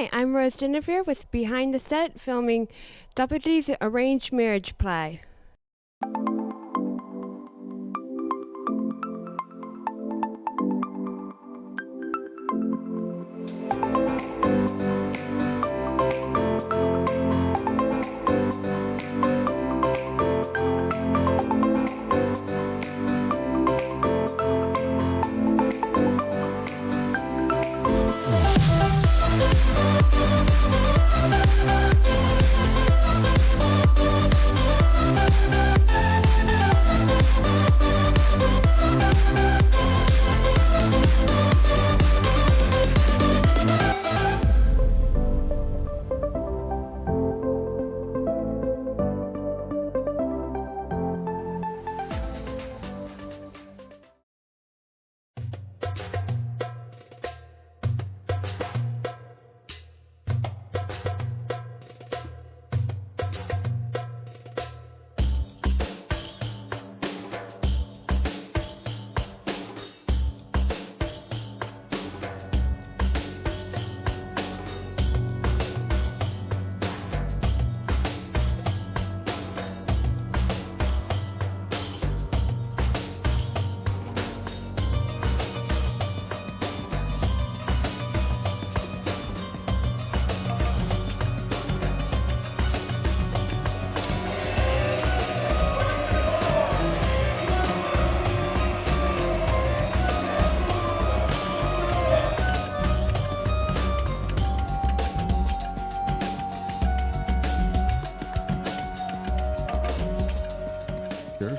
Hi, I'm Rose Genevieve with Behind the Set filming Draupadi'S arranged marriage play.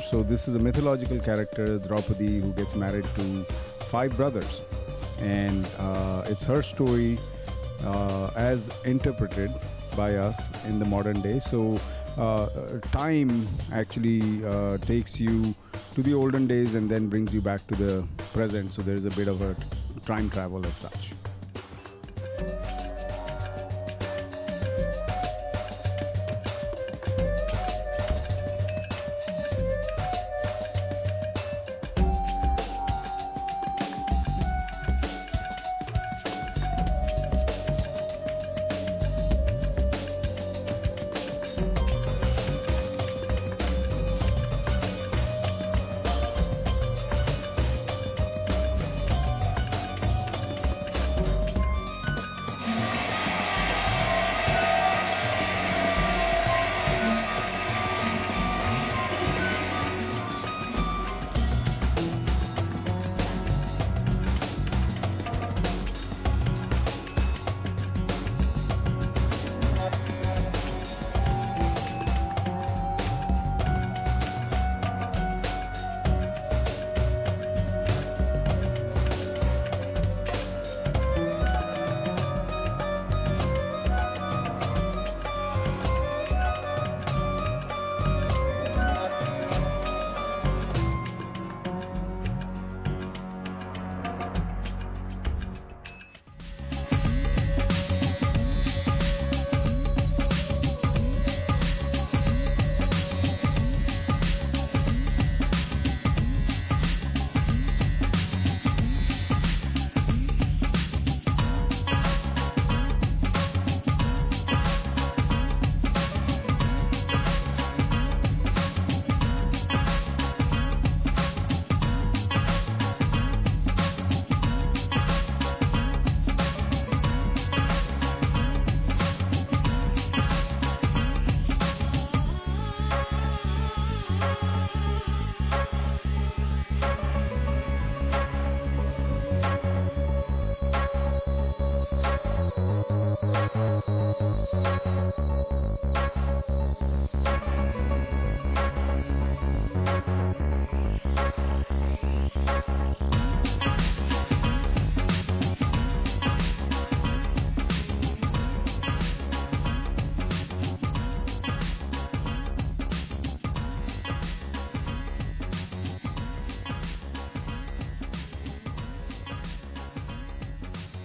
So this is a mythological character, Draupadi, who gets married to 5 brothers, and it's her story as interpreted by us in the modern day. So time actually takes you to the olden days and then brings you back to the present. So there's a bit of a time travel as such.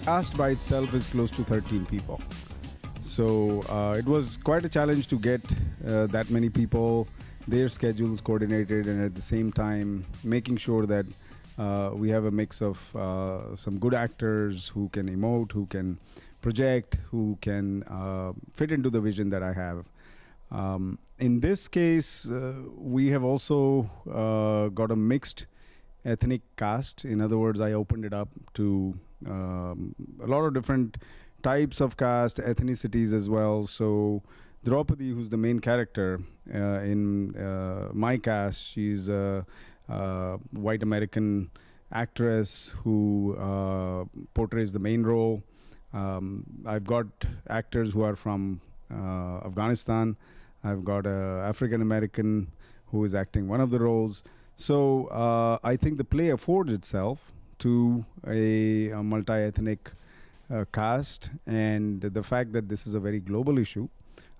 Cast by itself is close to 13 people. So it was quite a challenge to get that many people, their schedules coordinated, and at the same time making sure that we have a mix of some good actors who can emote, who can project, who can fit into the vision that I have. In this case, we have also got a mixed ethnic cast. In other words, I opened it up to a lot of different types of caste, ethnicities as well. So Draupadi, who's the main character in my cast, she's a white American actress who portrays the main role. I've got actors who are from Afghanistan. I've got an African American who is acting one of the roles. So I think the play affords itself to a multi-ethnic cast, and the fact that this is a very global issue.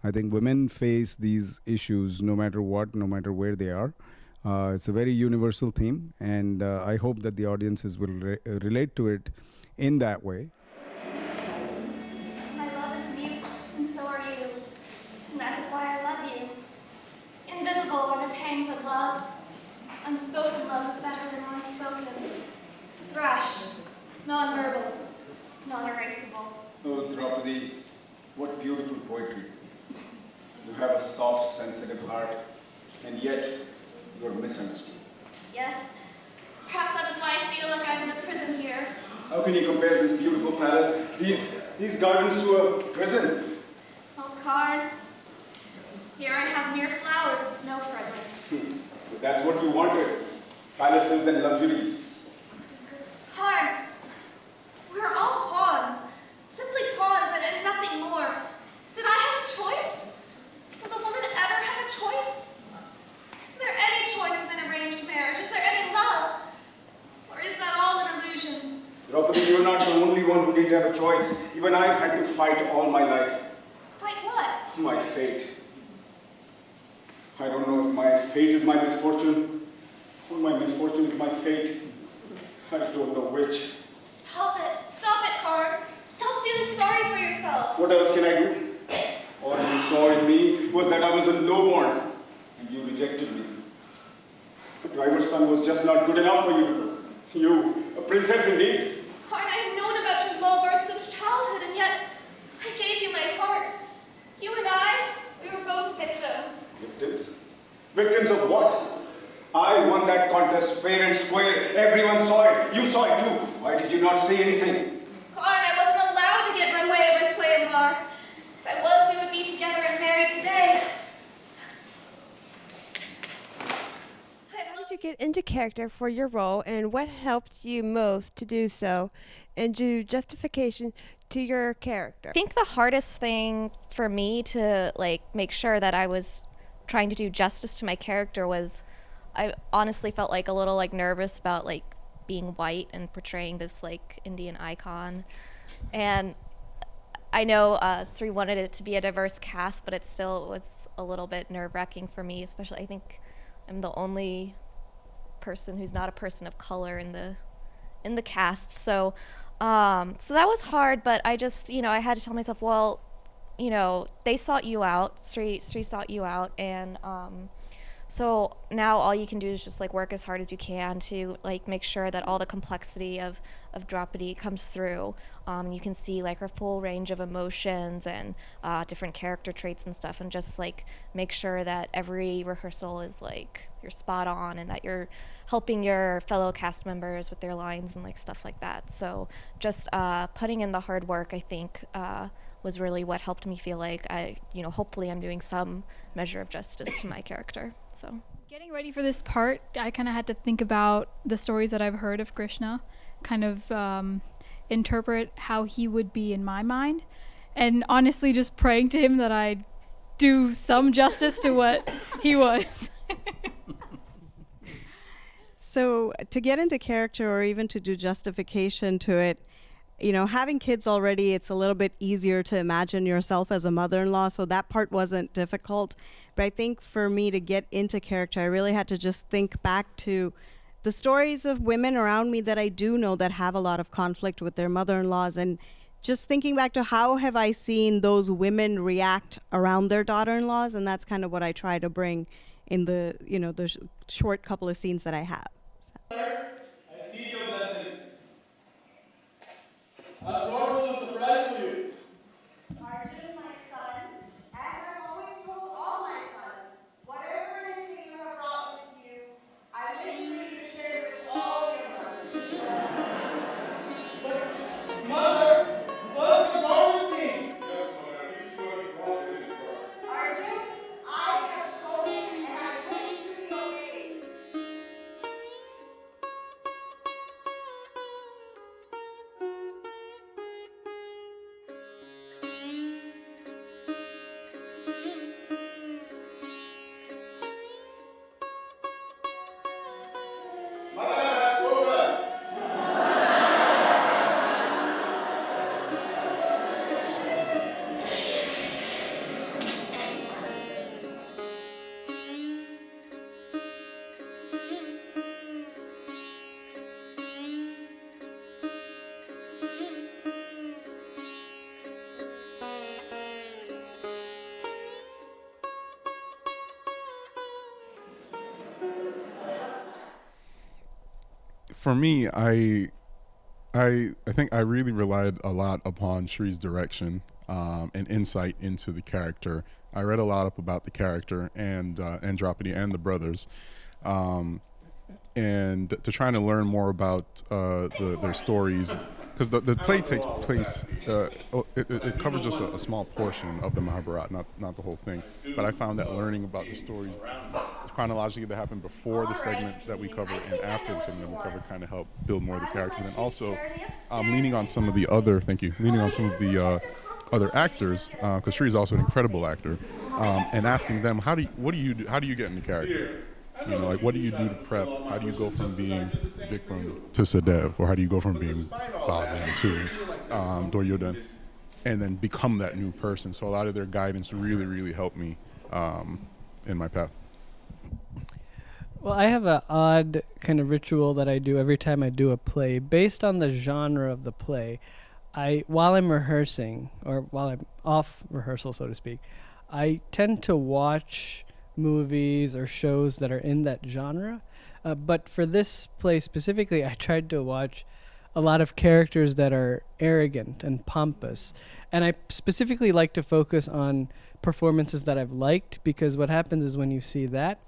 I think women face these issues no matter what, no matter where they are. It's a very universal theme, and I hope that the audiences will relate to it in that way. My love is mute, and so are you. And that is why I love you. Invisible are the pangs of love. Unspoken love is better than unspoken. Thrash, non-verbal, non-erasable. Oh, Draupadi, what beautiful poetry. You have a soft, sensitive heart, and yet you are misunderstood. Yes, perhaps that is why I feel like I'm in a prison here. How can you compare this beautiful palace, these gardens to a prison? Oh, Karn, here I have mere flowers with no fragrance. But that's what you wanted, palaces and luxuries. Karn, we are all pawns, simply pawns and nothing more. Did I have a choice? Does a woman ever have a choice? Is there any choice in an arranged marriage? Is there any love? Or is that all an illusion? Draupadi, you're not the only one who didn't have a choice. Even I've had to fight all my life. Fight what? My fate. I don't know if my fate is my misfortune, or my misfortune is my fate. I don't know which. Stop it, Karn. Stop feeling sorry for yourself. What else can I do? All you saw in me was that I was a lowborn, and you rejected me. The driver's son was just not good enough for you. You, a princess indeed. Karn, I have known about your low birth since childhood, and yet I gave you my heart. You and I, we were both victims. Victims? Victims of what? I won that contest fair and square. Everyone saw it. You saw it too. Why did you not say anything? Karn, I wasn't allowed to get my way at Miss Clayambar. If I was, we would be together and married today. How did you get into character for your role, and what helped you most to do so and do justification to your character? I think the hardest thing for me to make sure that I was trying to do justice to my character was I honestly felt a little nervous about being white and portraying this Indian icon. And I know Sri wanted it to be a diverse cast, but it still was a little bit nerve-wracking for me, especially I think I'm the only person who's not a person of color in the cast. So so that was hard, but I just, I had to tell myself, well, they sought you out, Sri sought you out, and so now all you can do is just work as hard as you can to make sure that all the complexity of Draupadi comes through. You can see her full range of emotions and different character traits and stuff, and just make sure that every rehearsal is you're spot on and that you're helping your fellow cast members with their lines and stuff like that. So just putting in the hard work, I think, was really what helped me feel hopefully I'm doing some measure of justice to my character. So getting ready for this part, I kind of had to think about the stories that I've heard of Krishna, kind of interpret how he would be in my mind, and honestly just praying to him that I'd do some justice to what he was. So to get into character or even to do justification to it, having kids already, it's a little bit easier to imagine yourself as a mother-in-law, so that part wasn't difficult. But I think for me to get into character, I really had to just think back to the stories of women around me that I do know that have a lot of conflict with their mother-in-laws, and just thinking back to how have I seen those women react around their daughter-in-laws, and that's kind of what I try to bring in the short couple of scenes that I have. I see your blessings. I brought home a surprise for you. for me, I think I really relied a lot upon Shree's direction and insight into the character. I read a lot up about the character and Draupadi and the brothers, and to try to learn more about their stories, because the play takes place. It covers just a small portion of the Mahabharata, not the whole thing. But I found that learning about the stories chronologically that happened before the segment that we covered and after the segment that we covered kind of helped build more of the characters, and also leaning on some of the other other actors, because Sri is also an incredible actor, and asking them how do you get into character? You know, like what do you do to prep? How do you go from being Vikram to Sadev, or how do you go from being Balaban to Duryodhan, and then become that new person? So a lot of their guidance really helped me in my path. Well, I have an odd kind of ritual that I do every time I do a play. Based on the genre of the play, while I'm rehearsing, or while I'm off rehearsal, so to speak, I tend to watch movies or shows that are in that genre. But for this play specifically, I tried to watch a lot of characters that are arrogant and pompous. And I specifically like to focus on performances that I've liked, because what happens is when you see that,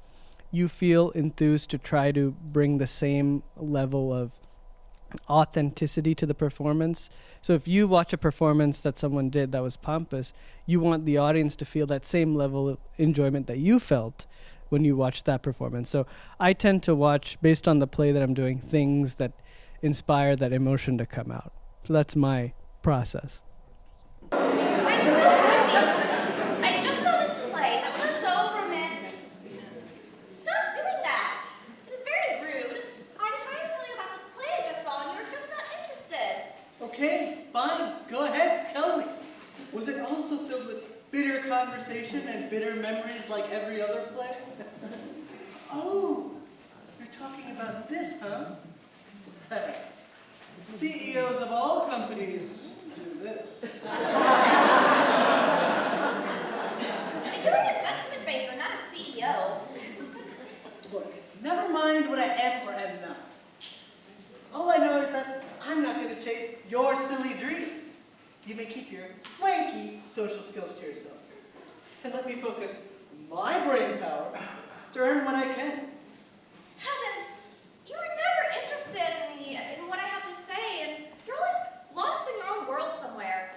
you feel enthused to try to bring the same level of authenticity to the performance. So if you watch a performance that someone did that was pompous, you want the audience to feel that same level of enjoyment that you felt when you watched that performance. So I tend to watch, based on the play that I'm doing, things that inspire that emotion to come out. So that's my process. I just saw this play that was so romantic. Stop doing that. It is very rude. I'm trying to tell you about this play I just saw and you're just not interested. Okay, fine. Go ahead. Tell me. Was it also filled with bitter conversation and bitter memories like every other play? Oh, you're talking about this, huh? Hey, CEOs of all companies do this. You're an investment banker, not a CEO. Look, never mind what I am or am not. All I know is that I'm not going to chase your silly dreams. You may keep your swanky social skills to yourself. And let me focus my brain power to earn what I can. Seven, you were never interested in what I have to say, and you're always lost in your own world somewhere.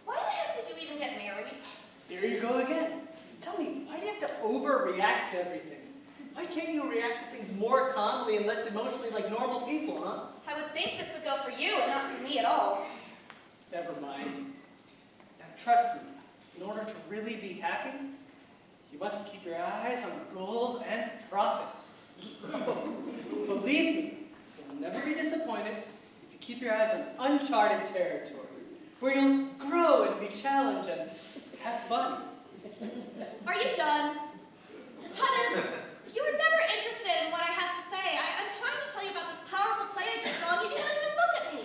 Why the heck did you even get married? Here you go again. Tell me, why do you have to overreact to everything? Why can't you react to things more calmly and less emotionally like normal people, huh? I would think this would go for you and not for me at all. Never mind. Now trust me, in order to really be happy, you must keep your eyes on goals and profits. Believe me, you'll never be disappointed if you keep your eyes on uncharted territory, where you'll grow and be challenged and have fun. Are you done? Sudden, you were never interested in what I have to say. I'm trying to tell you about this powerful play I just saw, and you don't even look at me.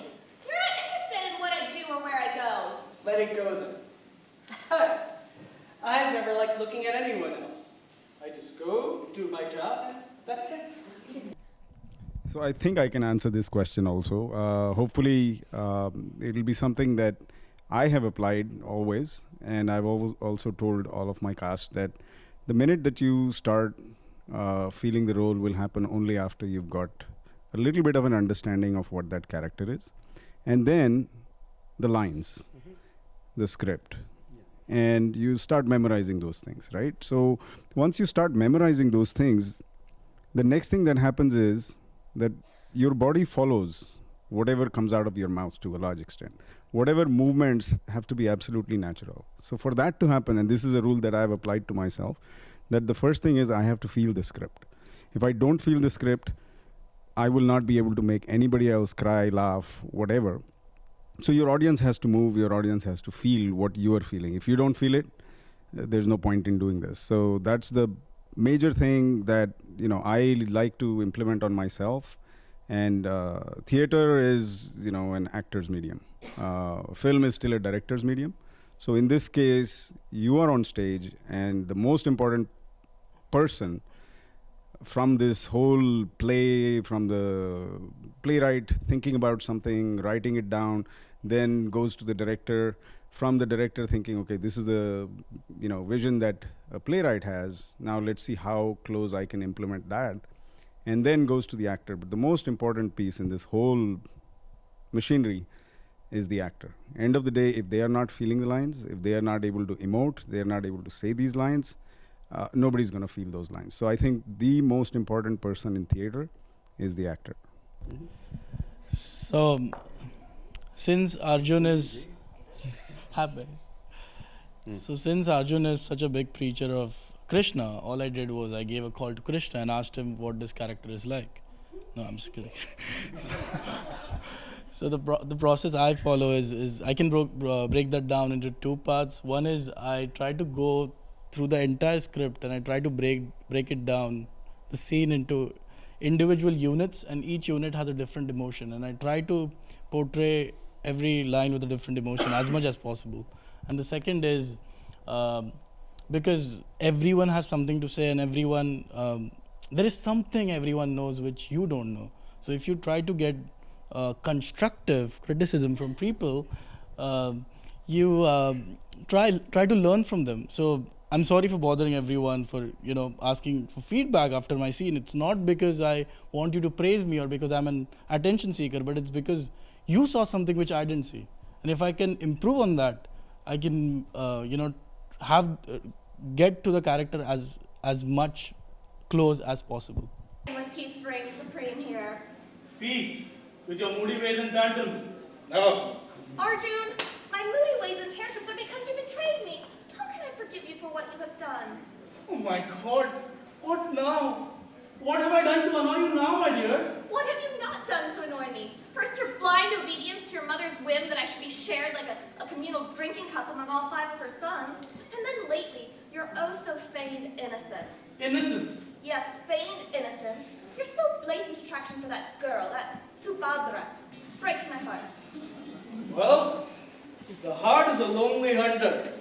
You're not interested in what I do or where I go. Let it go then. Besides, I've never liked looking at anyone else. I just go, do my job, and that's it. So I think I can answer this question also. Hopefully, it'll be something that I have applied always, and I've always also told all of my cast that the minute that you start feeling the role will happen only after you've got a little bit of an understanding of what that character is, and then the lines, the script, and you start memorizing those things, right? So once you start memorizing those things, the next thing that happens is that your body follows whatever comes out of your mouth to a large extent. Whatever movements have to be absolutely natural. So for that to happen, and this is a rule that I've applied to myself, that the first thing is I have to feel the script. If I don't feel the script, I will not be able to make anybody else cry, laugh, whatever. So your audience has to move, your audience has to feel what you are feeling. If you don't feel it, there's no point in doing this. So that's the major thing that I like to implement on myself. And theater is an actor's medium. Film is still a director's medium. So in this case, you are on stage, and the most important person from this whole play, from the playwright thinking about something, writing it down, then goes to the director, from the director thinking, okay, this is the vision that a playwright has, now let's see how close I can implement that, and then goes to the actor. But the most important piece in this whole machinery is the actor. End of the day, if they are not feeling the lines, if they are not able to emote, they are not able to say these lines, nobody's going to feel those lines. So I think the most important person in theater is the actor. So, since Arjun is happy, so since Arjun is such a big preacher of Krishna, all I did was I gave a call to Krishna and asked him what this character is like. No, I'm just kidding. So the process I follow is I can break that down into two parts. One is I try to go through the entire script and I try to break it down, the scene, into individual units, and each unit has a different emotion, and I try to portray every line with a different emotion as much as possible. And the second is because everyone has something to say, and everyone there is something everyone knows which you don't know. So if you try to get constructive criticism from people, you try to learn from them. So I'm sorry for bothering everyone for asking for feedback after my scene. It's not because I want you to praise me or because I'm an attention seeker, but it's because you saw something which I didn't see, and if I can improve on that, I can get to the character as much close as possible. When peace reigns supreme here. Peace with your moody ways and tantrums. No. Arjun, my moody ways and tantrums are because you betrayed me. How can I forgive you for what you have done? Oh my God! What now? What have I done to annoy you now, my dear? What have you not done to annoy me? First, your blind obedience to your mother's whim that I should be shared like a communal drinking cup among all 5 of her sons. And then lately, your oh-so-feigned innocence. Innocence? Yes, feigned innocence. Your so blatant attraction for that girl, that Subhadra, breaks my heart. Well, the heart is a lonely hunter.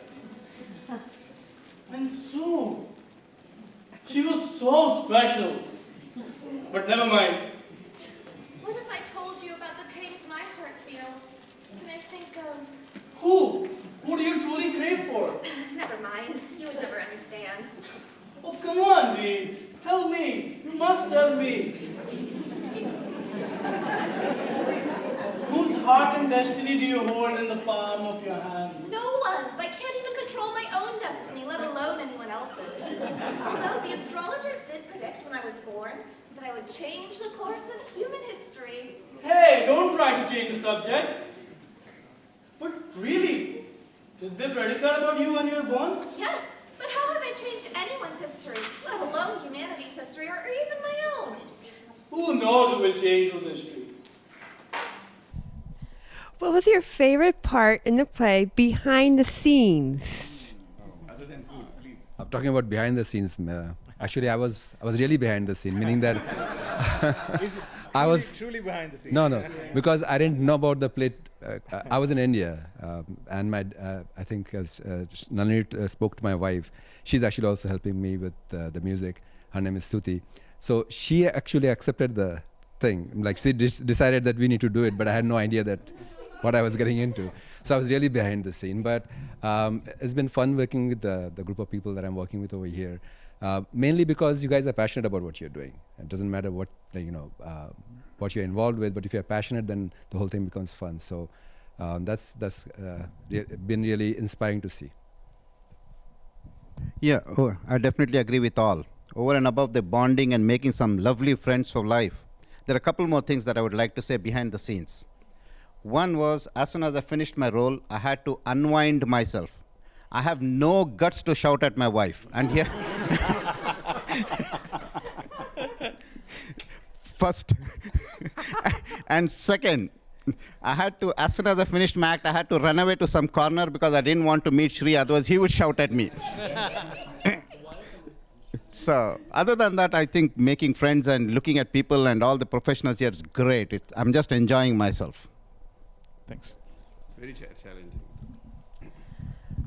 And Sue, she was so special. But never mind. What if I told you about the pangs my heart feels when I think of... Who? Who do you truly crave for? Never mind. You would never understand. Oh, come on, Dee. Tell me. You must tell me. Whose heart and destiny do you hold in the palm of your hand? No one's. I can't even control my own destiny, let alone anyone else's. Although the astrologers did predict when I was born that I would change the course of human history. Hey, don't try to change the subject. But really, did they predict that about you when you were born? Yes, but how have I changed anyone's history, let alone humanity's history, or even my own? Who knows who will change those history? What was your favorite part in the play behind the scenes? Other than food, please. I'm talking about behind the scenes. Actually, I was really behind the scene, meaning that I was truly behind the scenes. No, because I didn't know about the play. I was in India, and I think as Nalini spoke to my wife, she's actually also helping me with the music. Her name is Stuti. So she actually accepted the thing. Like she decided that we need to do it, but I had no idea that what I was getting into. So I was really behind the scene. But it's been fun working with the group of people that I'm working with over here. Mainly because you guys are passionate about what you're doing. It doesn't matter what what you're involved with, but if you're passionate, then the whole thing becomes fun. So that's been really inspiring to see. Yeah, I definitely agree with all. Over and above the bonding and making some lovely friends for life, there are a couple more things that I would like to say behind the scenes. One was, as soon as I finished my role, I had to unwind myself. I have no guts to shout at my wife. And here, first, and second, I had to, as soon as I finished my act, I had to run away to some corner because I didn't want to meet Shri, otherwise he would shout at me. So, other than that, I think making friends and looking at people and all the professionals here is great. I'm just enjoying myself. Thanks. It's very challenging.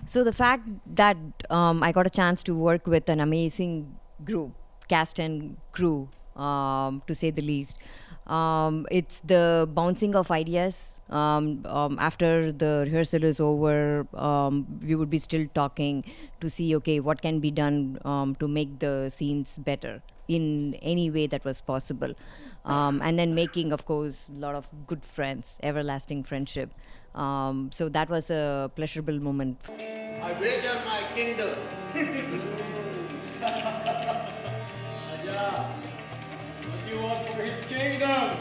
So the fact that I got a chance to work with an amazing group cast and crew, to say the least. It's the bouncing of ideas. After the rehearsal is over, we would be still talking to see, okay, what can be done to make the scenes better in any way that was possible. And then making, of course, a lot of good friends, everlasting friendship. So that was a pleasurable moment. I wager my kingdom. Raja, what do you want for his kingdom?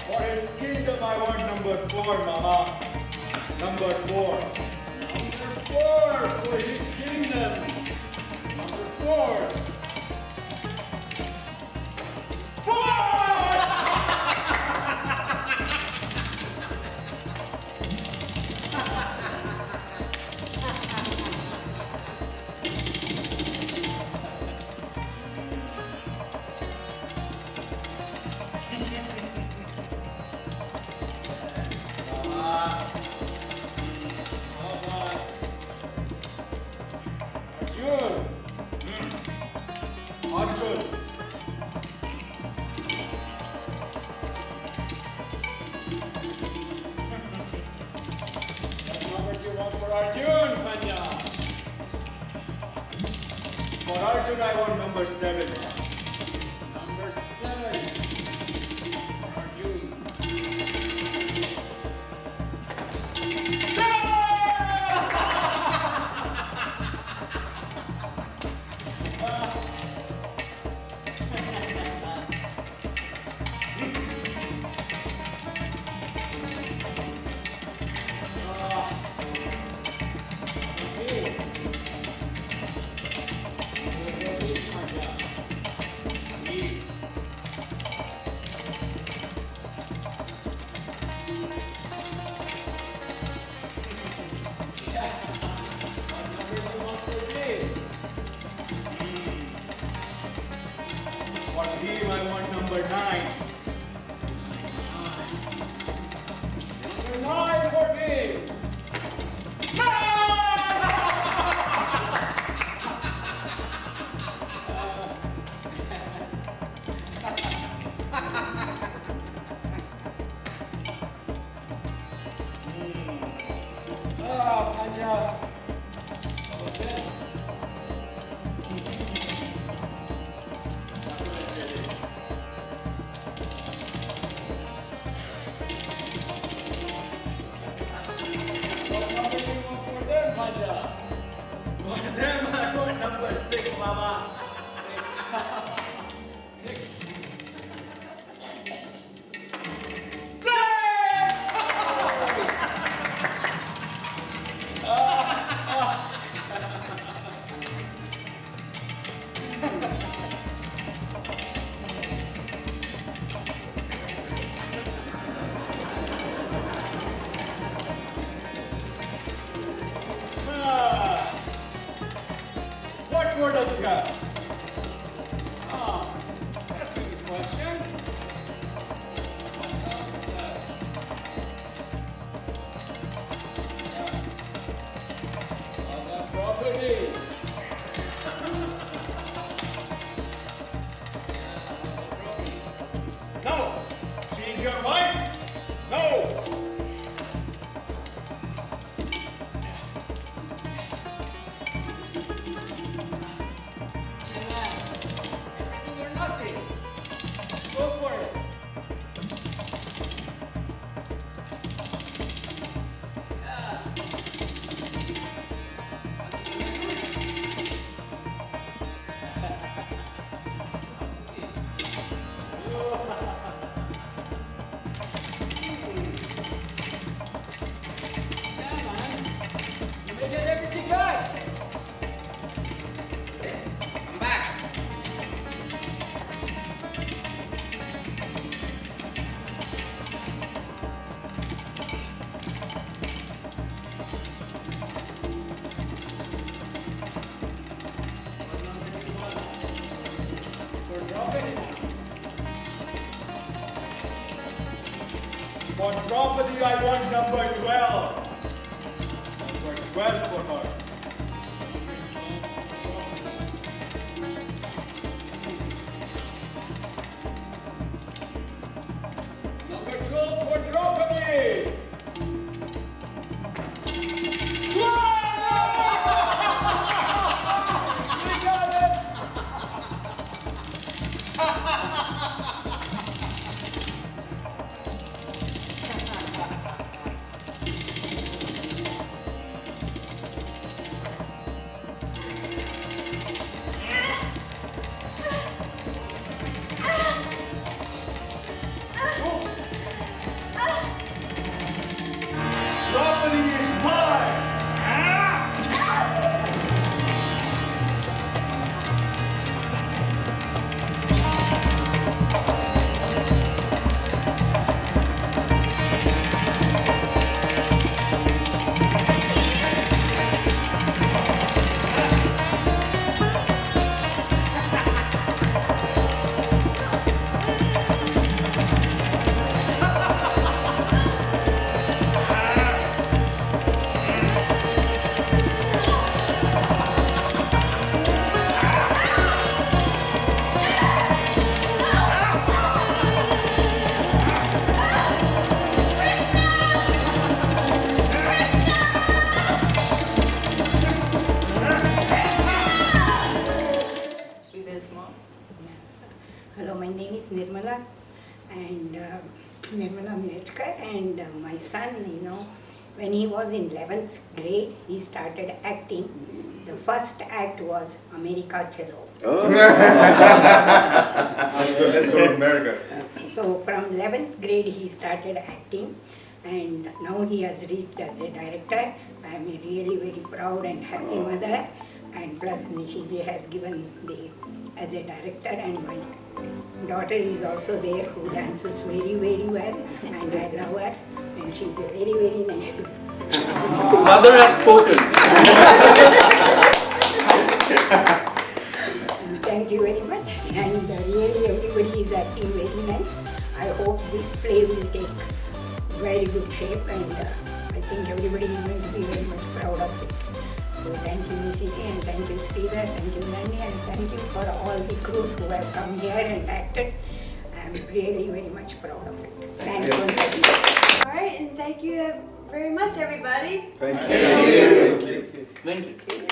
For his kingdom, I want number 4, Mama. Number 4. Number 4 for his kingdom. Number 4. 4! Arjun. What number do you want for Arjun, Panya? For Arjun, I want number 7. Number 7 for Arjun. For him, I want number 9. Number 9 for me. Panja. What number do you want for them, Panja? For them, I want number 6, Mama. 6. What more does he have? That's a good question. What else? Other property. No! She's your wife? No! Everything or nothing. Go for it. Yeah, man. You may get everything back. I'm back. For Draupadi. For Draupadi, I want number 12. Number 12 for her. Nirmala Minechkar, and my son, when he was in 11th grade, he started acting. The first act was America Chalo. Oh. Let's go to America. So from 11th grade he started acting, and now he has reached as a director. I am a really very proud and happy mother, and plus Nishi has given as a director, and my daughter is also there who dances very very well, and I love her, and she's a very very nice girl. Mother has spoken. Thank you very much, and really everybody is acting very nice. I hope this play will take very good shape, and I think everybody is going to be very much proud of it. So thank you Nishi, and thank you Sridhar, thank you Nani, and thank you for all the crew who have come here and acted. I am really very much proud of it. Thanks once again. All right, and thank you very much, everybody. Thank you. Thank you. Thank you.